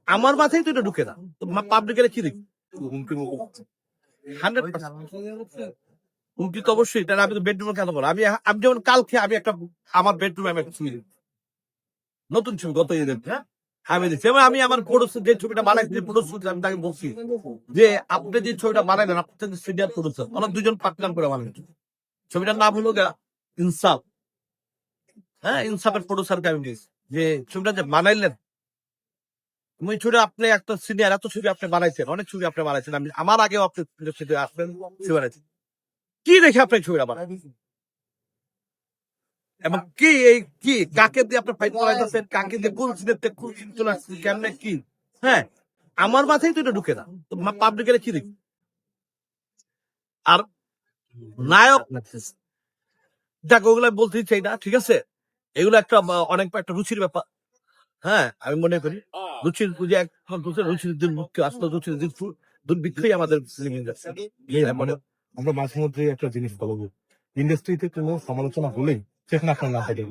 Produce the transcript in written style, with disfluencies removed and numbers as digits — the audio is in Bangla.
আমার মাথায় তো এটা ঢুকে না, পাবলিকের কি দেখি 100% হুমকি তো অবশ্যই। তাহলে আমি তো বেডরুমে কেন বলো? আমি যেমন কালকে আমি একটা আমার বেডরুমে আমি একটা ছবি দিই। নতুন ছবি গত ঈদের, হ্যাঁ আমি দিচ্ছি। এবং আমি আমার প্রোডিউসার যে ছবিটা বানাইছি, যে প্রোডিউসার আমি তাকে বলছি যে আপনি যে ছবিটা বানাইলেন আপনি সিনিয়র প্রোডিউসার, ওনার দুজন পার্টনার করে বানাইছেন। ছবিটার নাম হলো ইনসাফ। হ্যাঁ, ইনসাফের প্রোডিউসারকে আমি দিয়েছি যে ছবিটা যে বানাইলেন, ওই ছবি আপনি একটা সিনিয়র, এত ছবি আপনি বানাইছেন, অনেক ছবি আপনি বানাইছেন, আমি আমার আগেও আপনি আসবেন ছবি বানাইছেন, কি দেখে আপনি ছবিটা বানাই এবং কি এই কি কাকে দিয়ে আপনি ফাইট করাইতেছেন, কাকে দিয়ে কোন সিনেতে কোন সিন চলে আসছে, কেমনে কি? হ্যাঁ, আমার মাথায় তো এটা ঢুকে না, তো পাবলিকের কি দেখি? আর নায়ক যাক ওগুলো বলতে চাই না, ঠিক আছে, এগুলো একটা অনেক একটা রুচির ব্যাপার। হ্যাঁ, আমি মনে করি রুচির পুজো এখন রুচির দিন মুক্তি আসলে রুচির দিন দুর্ভিক্ষই আমাদের ফিল্ম ইন্ডাস্ট্রি মানে। আমরা মাঝে মধ্যে একটা জিনিস বলবো, ইন্ডাস্ট্রিতে কোনো সমালোচনা হলেই সেখানে আপনার না থাকে